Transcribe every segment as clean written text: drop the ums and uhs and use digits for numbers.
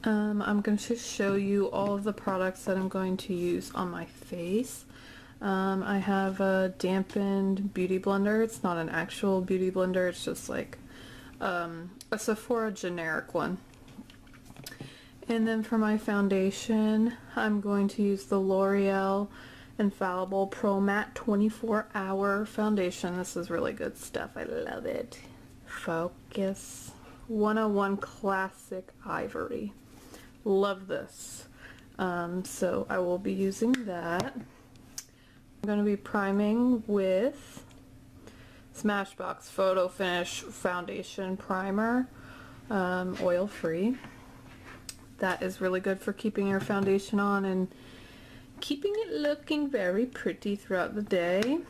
I'm going to show you all of the products that I'm going to use on my face. I have a dampened beauty blender. It's not an actual beauty blender, it's just like a Sephora generic one. And then for my foundation, I'm going to use the L'Oreal Infallible Pro-Matte 24-hour foundation. This is really good stuff. I love it. Focus 101 Classic Ivory. Love this. So I will be using that. I'm going to be priming with Smashbox Photo Finish Foundation Primer, oil free. That is really good for keeping your foundation on and keeping it looking very pretty throughout the day.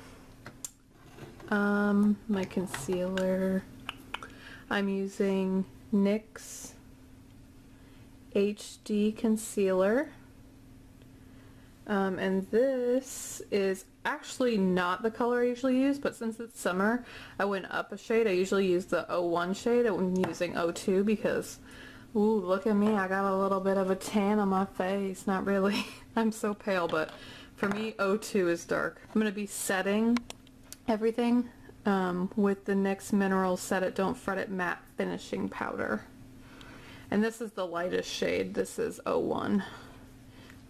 My concealer, I'm using NYX HD Concealer. And this is actually not the color I usually use, but since it's summer, I went up a shade. I usually use the 01 shade. I'm using 02 because, ooh, look at me. I got a little bit of a tan on my face. Not really. I'm so pale, but for me, 02 is dark. I'm going to be setting everything with the NYX Mineral Set It Don't Fret It Matte Finishing Powder. And this is the lightest shade. This is 01.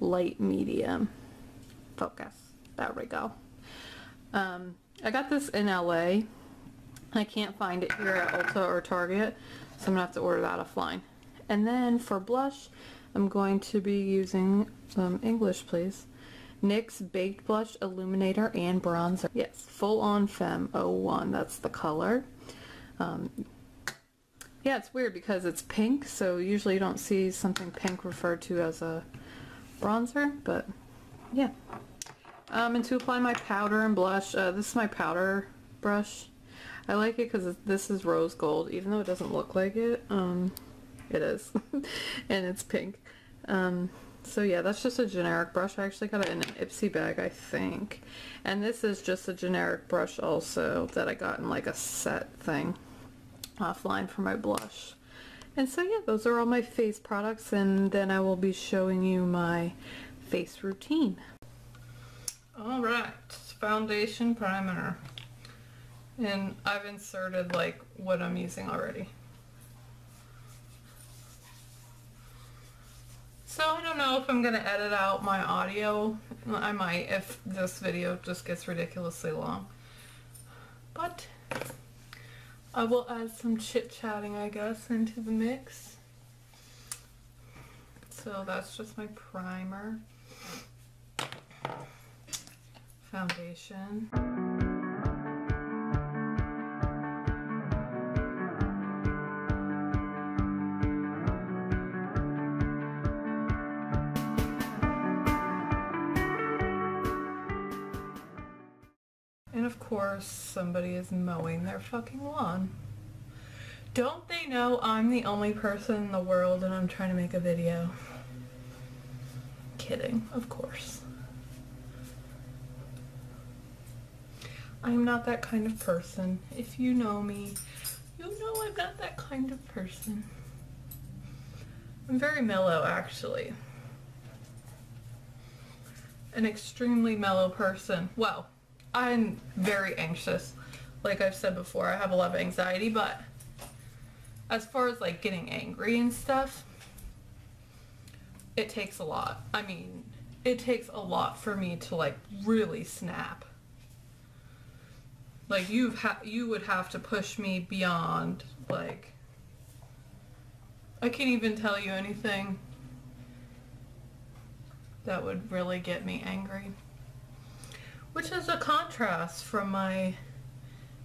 Light medium. Focus. There we go. I got this in LA. I can't find it here at Ulta or Target, so I'm gonna have to order that offline. And then for blush, I'm going to be using English, please. NYX Baked Blush Illuminator and Bronzer. Yes, Full On Femme 01. That's the color. Yeah, it's weird because it's pink, so usually you don't see something pink referred to as a bronzer, but yeah. And to apply my powder and blush, this is my powder brush. I like it because this is rose gold, even though it doesn't look like it. It is. And it's pink. So yeah, that's just a generic brush. I actually got it in an Ipsy bag, I think. And this is just a generic brush also that I got in like a set thing offline for my blush. And so yeah, those are all my face products, and then I will be showing you my face routine. Alright, foundation primer. And I've inserted like what I'm using already. So I don't know if I'm going to edit out my audio. I might if this video just gets ridiculously long. But I will add some chit-chatting, I guess, into the mix. So that's just my primer, foundation. And of course, somebody is mowing their fucking lawn. Don't they know I'm the only person in the world and I'm trying to make a video? Kidding, of course. I'm not that kind of person. If you know me, you know I'm not that kind of person. I'm very mellow, actually. An extremely mellow person. Well, I'm very anxious. Like I've said before, I have a lot of anxiety, but as far as like getting angry and stuff, it takes a lot. I mean, it takes a lot for me to like really snap. Like you would have to push me beyond, like, I can't even tell you anything that would really get me angry. Which is a contrast from my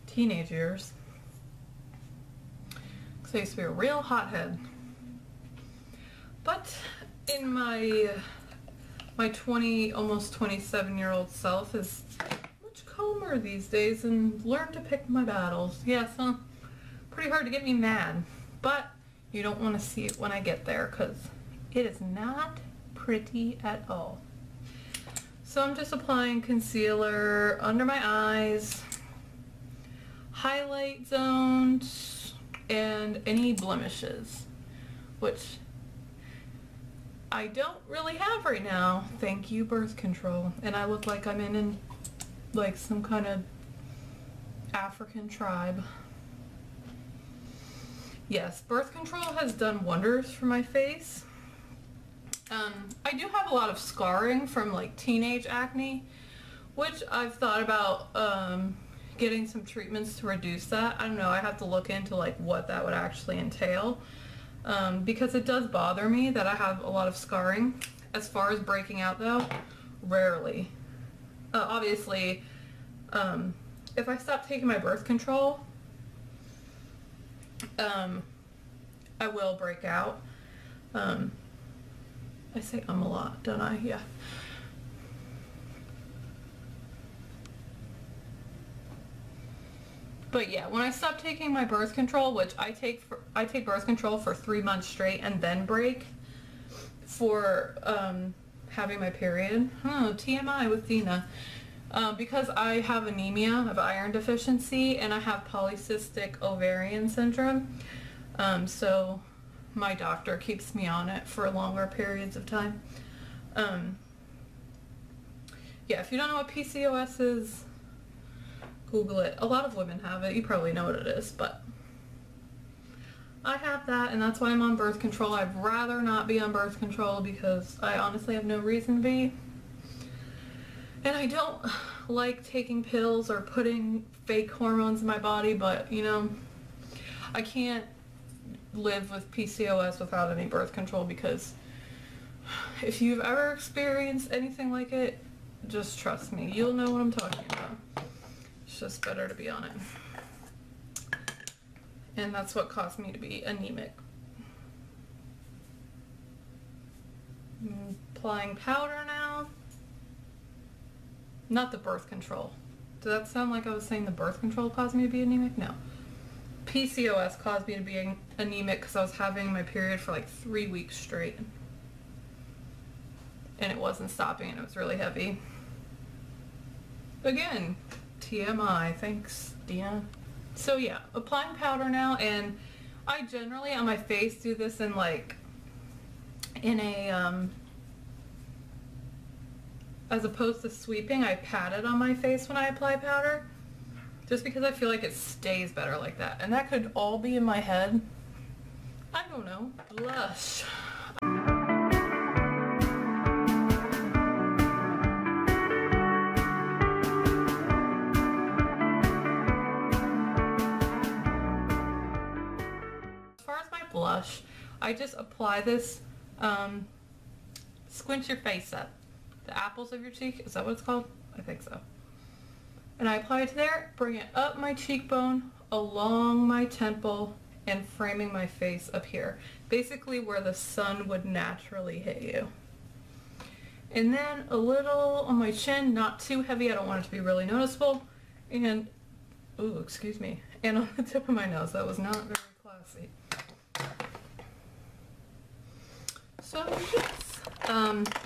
teenage years. Because I used to be a real hothead. But in my 20, almost 27-year-old self is much calmer these days and learned to pick my battles. Yeah, so pretty hard to get me mad. But you don't want to see it when I get there because it is not pretty at all. So I'm just applying concealer under my eyes, highlight zones, and any blemishes, which I don't really have right now. Thank you, birth control. And I look like I'm in like some kind of African tribe. Yes, birth control has done wonders for my face. I do have a lot of scarring from like teenage acne, which I've thought about getting some treatments to reduce that. I don't know, I have to look into like what that would actually entail, because it does bother me that I have a lot of scarring. As far as breaking out though, rarely. Obviously, if I stop taking my birth control, I will break out. I say a lot, don't I? Yeah. But yeah, when I stop taking my birth control, which I take birth control for 3 months straight and then break for having my period. TMI with Dena. Because I have anemia, I have iron deficiency, and I have polycystic ovarian syndrome. So my doctor keeps me on it for longer periods of time. Yeah, if you don't know what PCOS is, Google it. A lot of women have it. You probably know what it is, but I have that, and that's why I'm on birth control. I'd rather not be on birth control because I honestly have no reason to be. And I don't like taking pills or putting fake hormones in my body, but you know, I can't live with PCOS without any birth control, because if you've ever experienced anything like it, just trust me, you'll know what I'm talking about. It's just better to be on it. And that's what caused me to be anemic. I'm applying powder now. Not the birth control. Did that sound like I was saying the birth control caused me to be anemic? No. PCOS caused me to be anemic because I was having my period for like 3 weeks straight. And it wasn't stopping, and it was really heavy. Again, TMI. Thanks, Dena. So yeah, applying powder now, and I generally on my face do this in like, in a, as opposed to sweeping, I pat it on my face when I apply powder, just because I feel like it stays better like that. And that could all be in my head. I don't know. Blush. As far as my blush, I just apply this, squint your face up. The apples of your cheek, is that what it's called? I think so. And I apply it to there, bring it up my cheekbone, along my temple, and framing my face up here. Basically where the sun would naturally hit you. And then a little on my chin, not too heavy, I don't want it to be really noticeable. And, ooh, excuse me. And on the tip of my nose, that was not very classy. So yes.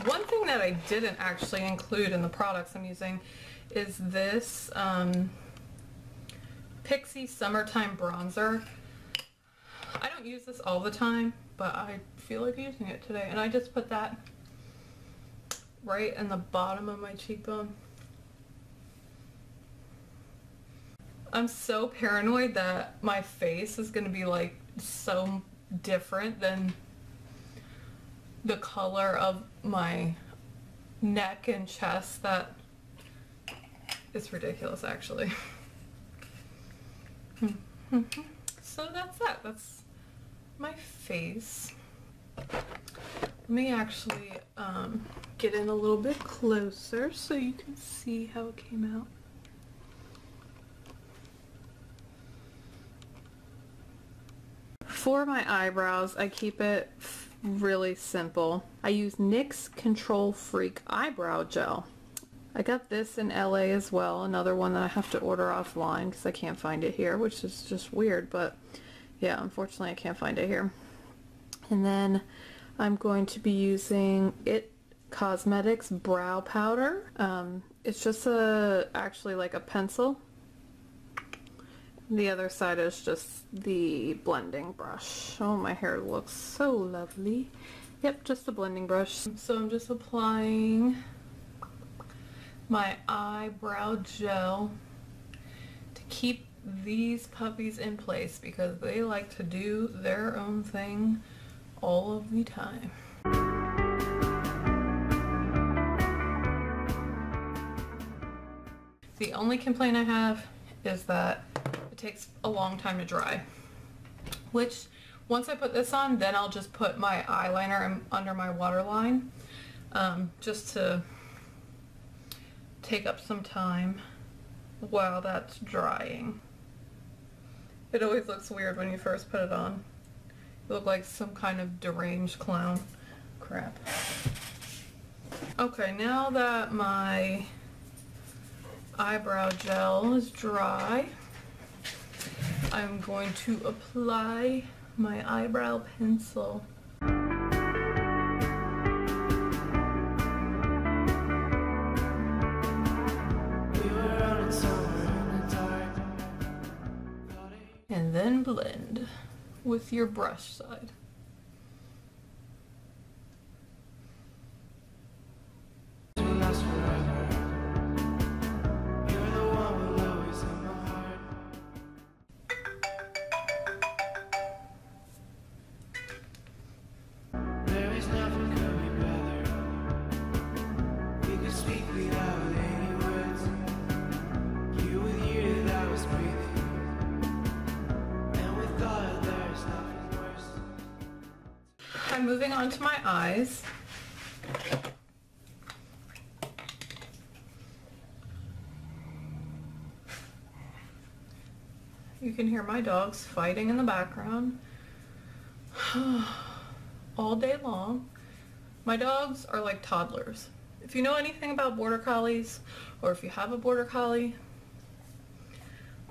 One thing that I didn't actually include in the products I'm using is this PIXI Summertime Bronzer. I don't use this all the time, but I feel like using it today. And I just put that right in the bottom of my cheekbone. I'm so paranoid that my face is going to be like so different than the color of my neck and chest that it's ridiculous, actually. So that's that. That's my face. Let me actually get in a little bit closer so you can see how it came out. For my eyebrows, I keep it really simple. I use NYX Control Freak eyebrow gel. I got this in LA as well, another one that I have to order offline because I can't find it here, which is just weird, but yeah, unfortunately I can't find it here. And then I'm going to be using It Cosmetics brow powder. It's just actually like a pencil. The other side is just the blending brush. Oh, my hair looks so lovely. Yep, just a blending brush. So I'm just applying my eyebrow gel to keep these puppies in place because they like to do their own thing all of the time. The only complaint I have is that it takes a long time to dry, which once I put this on, then I'll just put my eyeliner under my waterline, just to take up some time while that's drying. It always looks weird when you first put it on. You look like some kind of deranged clown. Crap. Okay, now that my eyebrow gel is dry, I'm going to apply my eyebrow pencil. And then blend with your brush side. I'm moving on to my eyes. You can hear my dogs fighting in the background all day long. My dogs are like toddlers. If you know anything about border collies, or if you have a border collie,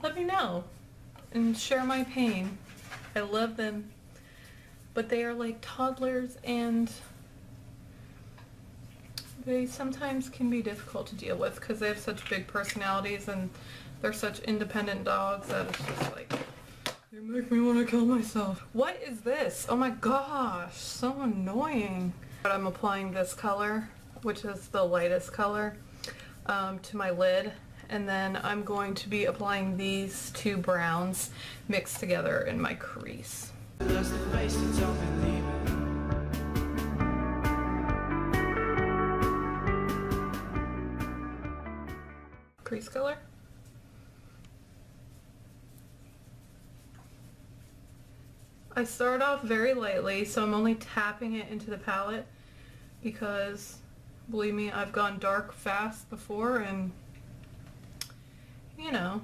let me know and share my pain. I love them. But they are like toddlers, and they sometimes can be difficult to deal with because they have such big personalities and they're such independent dogs that it's just like, they make me want to kill myself. What is this? Oh my gosh, so annoying. But I'm applying this color, which is the lightest color, to my lid, and then I'm going to be applying these two browns mixed together in my crease. Crease color. I start off very lightly, so I'm only tapping it into the palette because, believe me, I've gone dark fast before, and you know,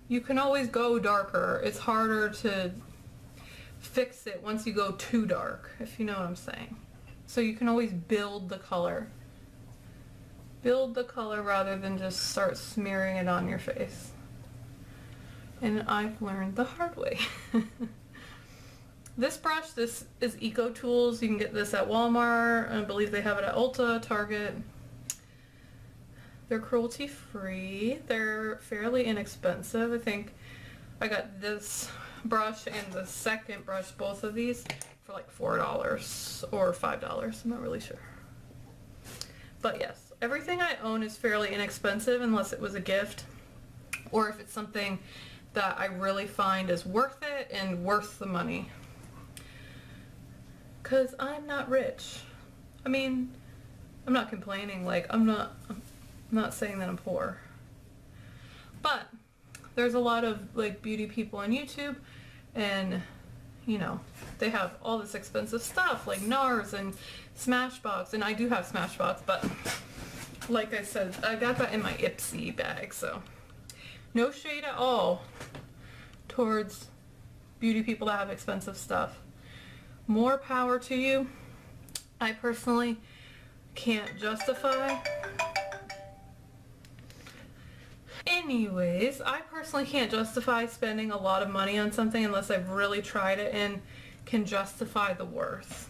you can always go darker. It's harder to fix it once you go too dark, if you know what I'm saying. So you can always build the color. Build the color rather than just start smearing it on your face. And I've learned the hard way. This brush, this is Eco Tools. You can get this at Walmart. I believe they have it at Ulta, Target. They're cruelty free. They're fairly inexpensive. I think I got this brush and the second brush, both of these, for like $4 or $5. I'm not really sure. But yes, everything I own is fairly inexpensive unless it was a gift or if it's something that I really find is worth it and worth the money. Cause I'm not rich. I mean, I'm not complaining, like I'm not saying that I'm poor. But there's a lot of like beauty people on YouTube, and you know, they have all this expensive stuff like NARS and Smashbox, and I do have Smashbox, but like I said, I got that in my PIXI bag, so no shade at all towards beauty people that have expensive stuff. More power to you. I personally can't justify. Anyways, I personally can't justify spending a lot of money on something unless I've really tried it and can justify the worth.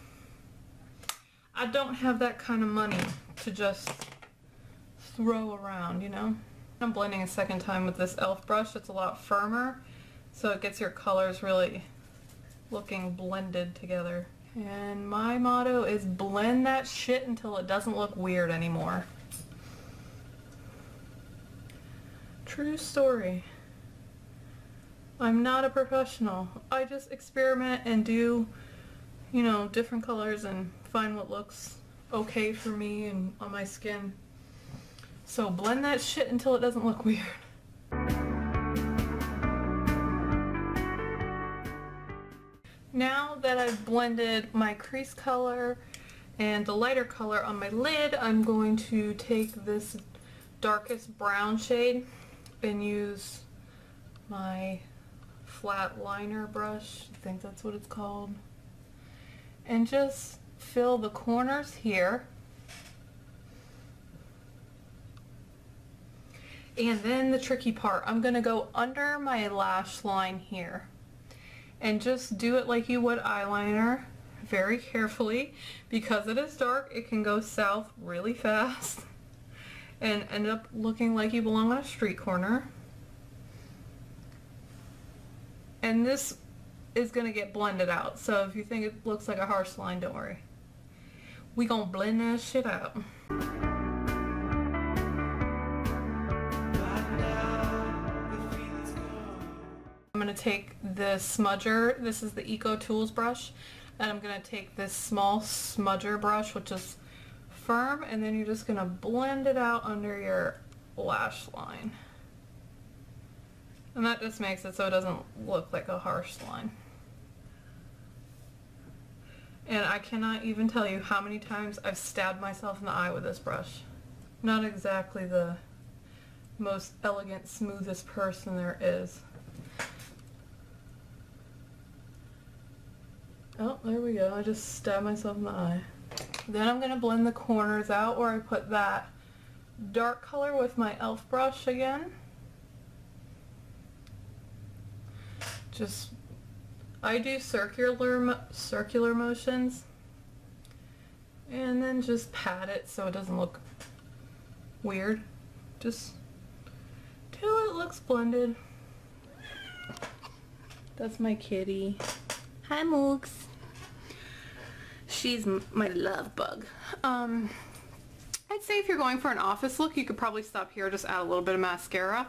I don't have that kind of money to just throw around, you know? I'm blending a second time with this e.l.f. brush. It's a lot firmer, so it gets your colors really looking blended together. And my motto is blend that shit until it doesn't look weird anymore. True story. I'm not a professional. I just experiment and do, you know, different colors and find what looks okay for me and on my skin. So blend that shit until it doesn't look weird. Now that I've blended my crease color and the lighter color on my lid, I'm going to take this darkest brown shade and use my flat liner brush, I think that's what it's called, and just fill the corners here. And then the tricky part, I'm going to go under my lash line here and just do it like you would eyeliner, very carefully. Because it is dark, it can go south really fast and end up looking like you belong on a street corner. And this is going to get blended out, so if you think it looks like a harsh line, don't worry. We gonna blend that shit out. I'm going to take the smudger, this is the Eco Tools brush, and I'm going to take this small smudger brush, which is firm, and then you're just going to blend it out under your lash line. And that just makes it so it doesn't look like a harsh line. And I cannot even tell you how many times I've stabbed myself in the eye with this brush. Not exactly the most elegant, smoothest person there is. Oh, there we go. I just stabbed myself in the eye. Then I'm going to blend the corners out where I put that dark color with my e.l.f. brush again. Just, I do circular motions, and then just pat it so it doesn't look weird. Just till it looks blended. That's my kitty. Hi, Mooks. She's my love bug. I'd say if you're going for an office look, you could probably stop here, just add a little bit of mascara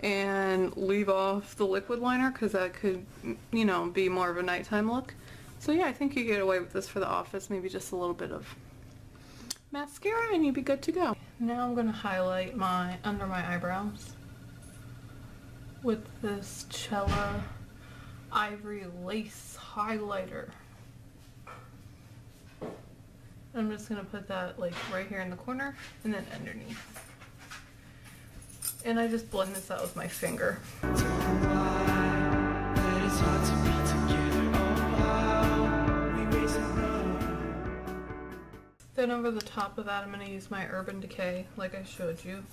and leave off the liquid liner, because that could, you know, be more of a nighttime look. So yeah, I think you get away with this for the office, maybe just a little bit of mascara and you'd be good to go. Now I'm going to highlight under my eyebrows with this Chella Ivory Lace highlighter. I'm just going to put that like right here in the corner and then underneath. And I just blend this out with my finger. Then over the top of that, I'm going to use my Urban Decay, like I showed you,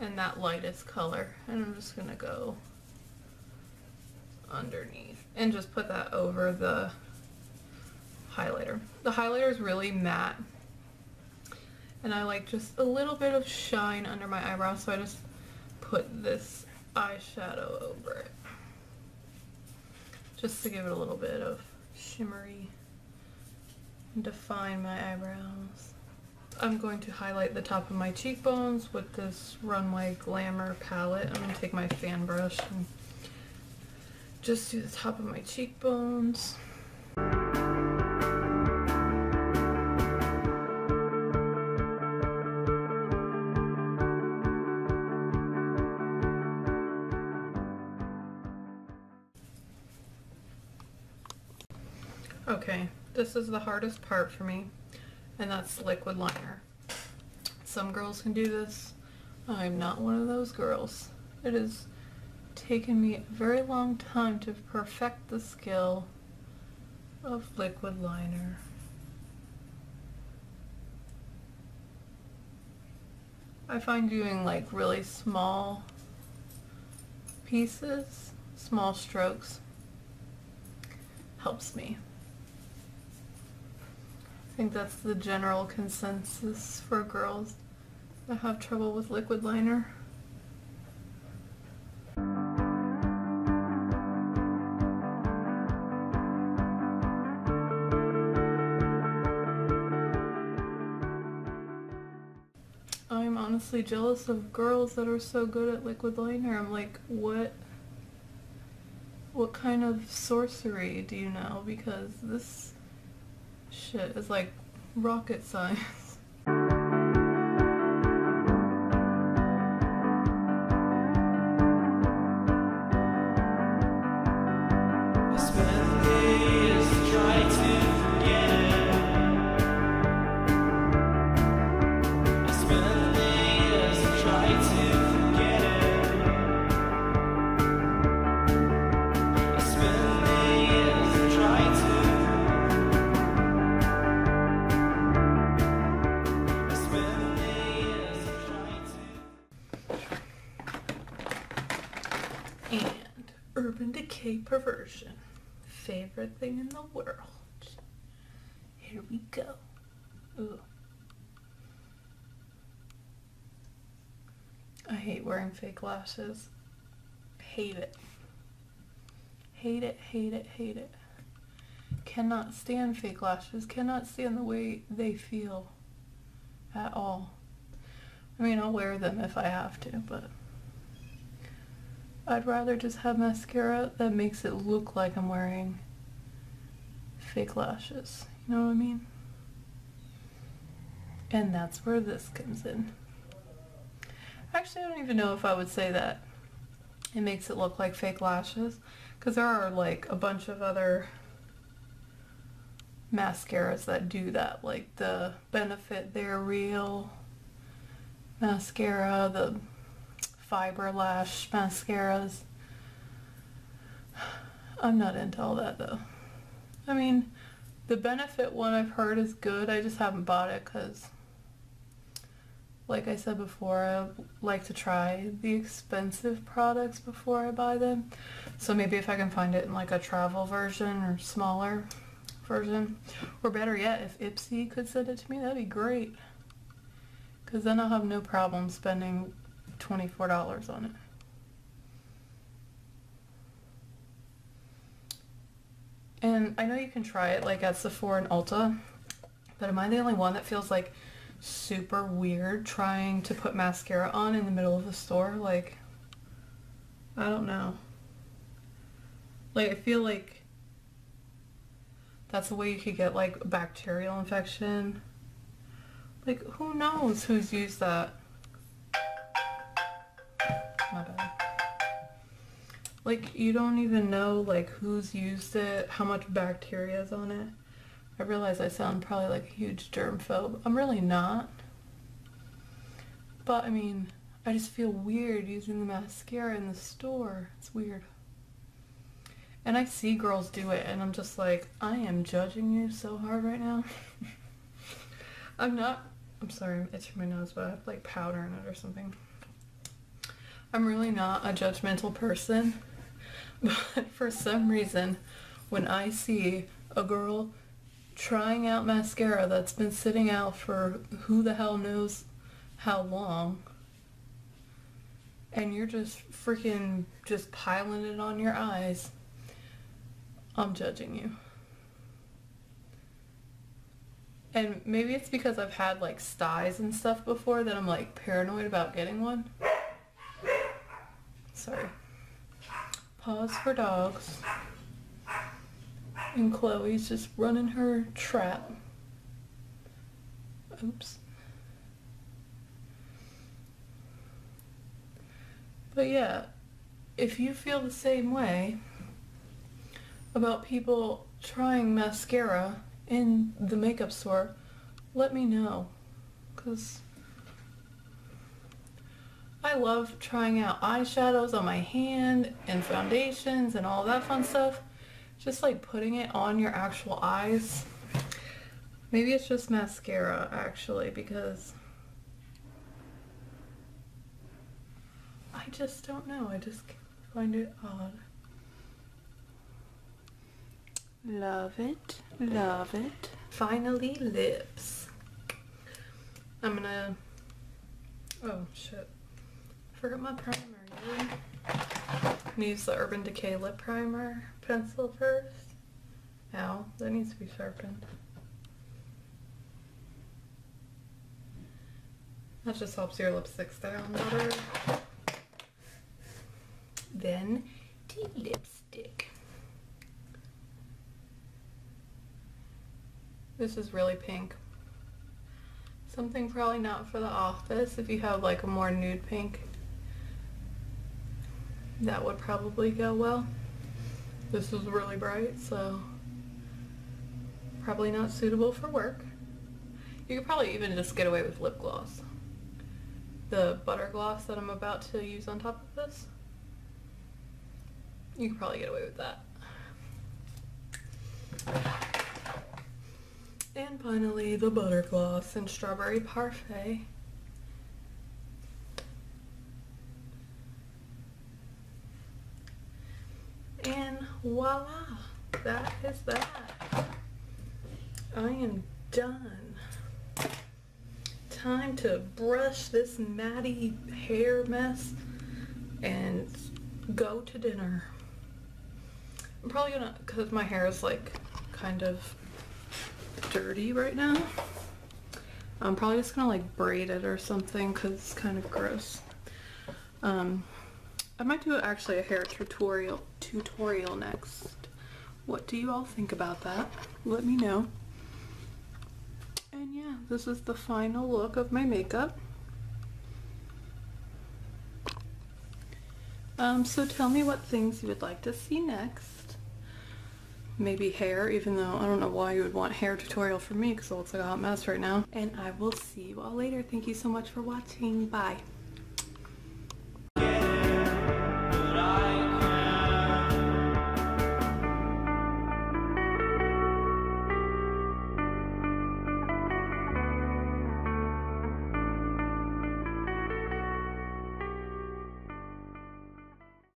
and that lightest color. And I'm just going to go underneath and just put that over the highlighter. The highlighter is really matte, and I like just a little bit of shine under my eyebrow, so I just put this eyeshadow over it just to give it a little bit of shimmery and define my eyebrows. I'm going to highlight the top of my cheekbones with this Runway Glamour palette. I'm going to take my fan brush and just do the top of my cheekbones. Okay, this is the hardest part for me, and that's liquid liner. Some girls can do this. I'm not one of those girls. It has taken me a very long time to perfect the skill of liquid liner. I find doing like really small pieces, small strokes, helps me. I think that's the general consensus for girls that have trouble with liquid liner. honestly jealous of girls that are so good at liquid liner. I'm like, what kind of sorcery do you know? Because this shit is like rocket science. And Urban Decay Perversion. Favorite thing in the world. Here we go. Ooh. I hate wearing fake lashes. Hate it. Hate it, hate it, hate it. Cannot stand fake lashes. Cannot stand the way they feel at all. I mean, I'll wear them if I have to, but I'd rather just have mascara that makes it look like I'm wearing fake lashes. You know what I mean? And that's where this comes in. Actually, I don't even know if I would say that it makes it look like fake lashes, because there are like a bunch of other mascaras that do that, like the Benefit They're Real mascara, the fiber lash mascaras. I'm not into all that though. I mean, the Benefit one I've heard is good. I just haven't bought it because, like I said before, I like to try the expensive products before I buy them. So maybe if I can find it in like a travel version or smaller version, or better yet, if PIXI could send it to me, that'd be great. Because then I'll have no problem spending $24 on it. And I know you can try it like at Sephora and Ulta, but am I the only one that feels like super weird trying to put mascara on in the middle of the store? Like, I don't know. Like, I feel like that's the way you could get like a bacterial infection. Like, who knows who's used that? My bad. Like, you don't even know like who's used it, how much bacteria is on it. I realize I sound probably like a huge germphobe. I'm really not. But I mean, I just feel weird using the mascara in the store. It's weird. And I see girls do it and I'm just like, I am judging you so hard right now. I'm sorry, I'm itching my nose, but I have like powder in it or something. I'm really not a judgmental person, but for some reason, when I see a girl trying out mascara that's been sitting out for who the hell knows how long, and you're just freaking just piling it on your eyes, I'm judging you. And maybe it's because I've had like styes and stuff before that I'm like paranoid about getting one. Sorry. Pause for dogs. And Chloe's just running her trap. Oops. But yeah, if you feel the same way about people trying mascara in the makeup store, let me know. 'Cause I love trying out eyeshadows on my hand and foundations and all that fun stuff. Just like putting it on your actual eyes. Maybe it's just mascara actually, because I just don't know. I just find it odd. Love it. Love it. Finally, lips. I'm gonna... Oh, shit. Forgot my primer. I'm gonna use the Urban Decay lip primer pencil first. Ow, that needs to be sharpened. That just helps your lipstick stay on better. Then the lipstick. This is really pink. Something probably not for the office. If you have like a more nude pink, that would probably go well. This is really bright, so probably not suitable for work. You could probably even just get away with lip gloss. The butter gloss that I'm about to use on top of this, you could probably get away with that. And finally, the butter gloss in Strawberry Parfait. And voila, that is that. I am done. Time to brush this matty hair mess and go to dinner. I'm probably gonna, because my hair is like kind of dirty right now, I'm probably just gonna like braid it or something because it's kind of gross. I might do actually a hair tutorial next. What do you all think about that? Let me know. And yeah, this is the final look of my makeup. So tell me what things you would like to see next. Maybe hair, even though I don't know why you would want hair tutorial from me because it looks like a hot mess right now. And I will see you all later. Thank you so much for watching. Bye.